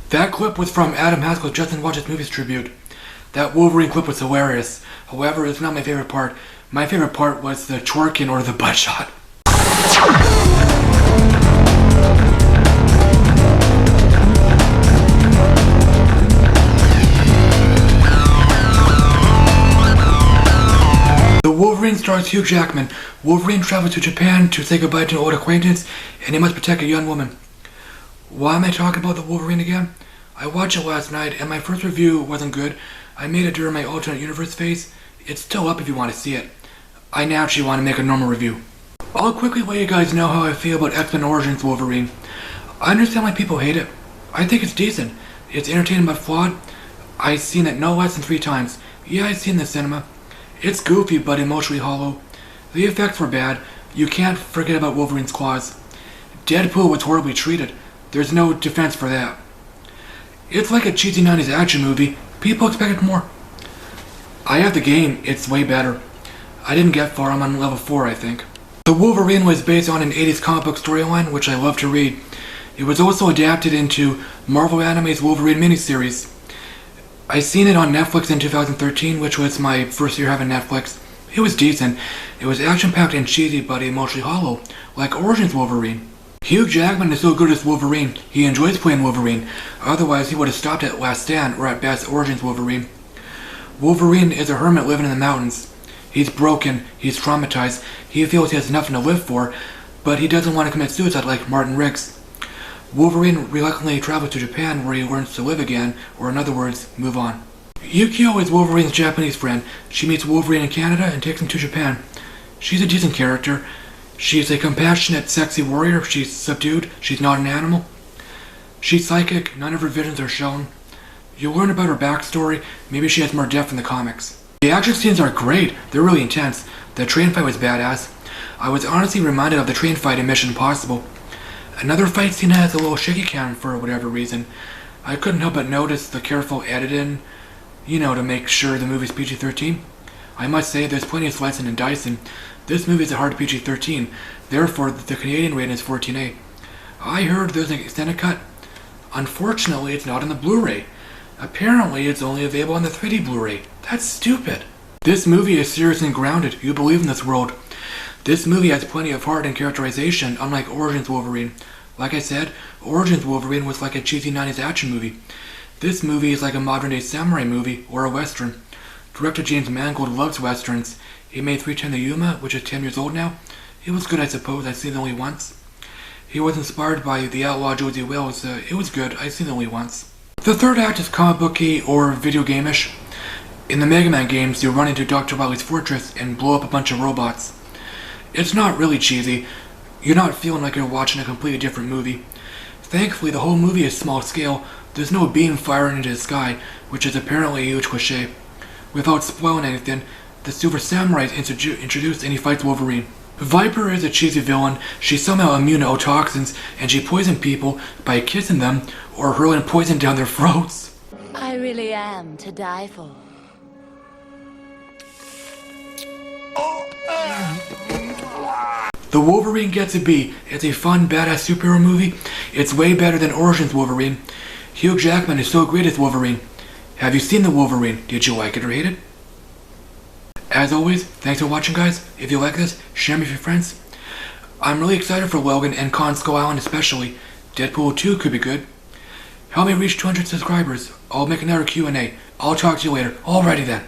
That clip was from Adam Haskell's Justin Watches Movies tribute. That Wolverine clip was hilarious. However, it's not my favorite part. My favorite part was the twerking or the butt shot. The Wolverine stars Hugh Jackman. Wolverine travels to Japan to say goodbye to an old acquaintance, and he must protect a young woman. Why am I talking about the Wolverine again? I watched it last night, and my first review wasn't good. I made it during my alternate universe phase. It's still up if you want to see it. I naturally want to make a normal review. I'll quickly let you guys know how I feel about X-Men Origins Wolverine. I understand why people hate it. I think it's decent. It's entertaining but flawed. I've seen it no less than 3 times. Yeah, I've seen it in the cinema. It's goofy but emotionally hollow. The effects were bad. You can't forget about Wolverine's claws. Deadpool was horribly treated. There's no defense for that. It's like a cheesy 90s action movie. People expected more. I have the game. It's way better. I didn't get far. I'm on level 4, I think. The Wolverine was based on an 80s comic book storyline, which I love to read. It was also adapted into Marvel Anime's Wolverine miniseries. I seen it on Netflix in 2013, which was my first year having Netflix. It was decent. It was action-packed and cheesy, but emotionally hollow, like Origins Wolverine. Hugh Jackman is so good as Wolverine. He enjoys playing Wolverine. Otherwise, he would have stopped at Last Stand, or at best, Origins Wolverine. Wolverine is a hermit living in the mountains. He's broken, he's traumatized, he feels he has nothing to live for, but he doesn't want to commit suicide like Martin Riggs. Wolverine reluctantly travels to Japan where he learns to live again, or in other words, move on. Yukio is Wolverine's Japanese friend. She meets Wolverine in Canada and takes him to Japan. She's a decent character. She's a compassionate, sexy warrior. She's subdued. She's not an animal. She's psychic. None of her visions are shown. You'll learn about her backstory. Maybe she has more depth in the comics. The action scenes are great. They're really intense. The train fight was badass. I was honestly reminded of the train fight in Mission Impossible. Another fight scene has a little shaky cam for whatever reason. I couldn't help but notice the careful editing, to make sure the movie's PG-13. I must say, there's plenty of slicing and dicing. This movie is a hard PG-13, therefore the Canadian rating is 14A. I heard there's an extended cut. Unfortunately, it's not on the Blu-ray. Apparently, it's only available on the 3D Blu-ray. That's stupid. This movie is serious and grounded. You believe in this world. This movie has plenty of heart and characterization, unlike Origins Wolverine. Like I said, Origins Wolverine was like a cheesy 90s action movie. This movie is like a modern-day samurai movie, or a western. Director James Mangold loves westerns. He made 310 the Yuma, which is 10 years old now. It was good, I suppose. I've seen it only once. He was inspired by The Outlaw Josie Wells. It was good. I've seen it only once. The third act is comic booky or video game-ish. In the Mega Man games, you run into Dr. Wily's fortress and blow up a bunch of robots. It's not really cheesy. You're not feeling like you're watching a completely different movie. Thankfully, the whole movie is small scale. There's no beam firing into the sky, which is apparently a huge cliché. Without spoiling anything, the Silver Samurai is introduced and he fights Wolverine. Viper is a cheesy villain. She's somehow immune to otoxins, and she poisons people by kissing them or hurling poison down their throats. I really am to die for. The Wolverine Gets a B. It's a fun, badass superhero movie. It's way better than Origins Wolverine. Hugh Jackman is so great as Wolverine. Have you seen the Wolverine? Did you like it or hate it? As always, thanks for watching, guys. If you like this, share me with your friends. I'm really excited for Logan and Kong Skull Island especially. Deadpool 2 could be good. Help me reach 200 subscribers. I'll make another Q&A. I'll talk to you later. Alrighty then.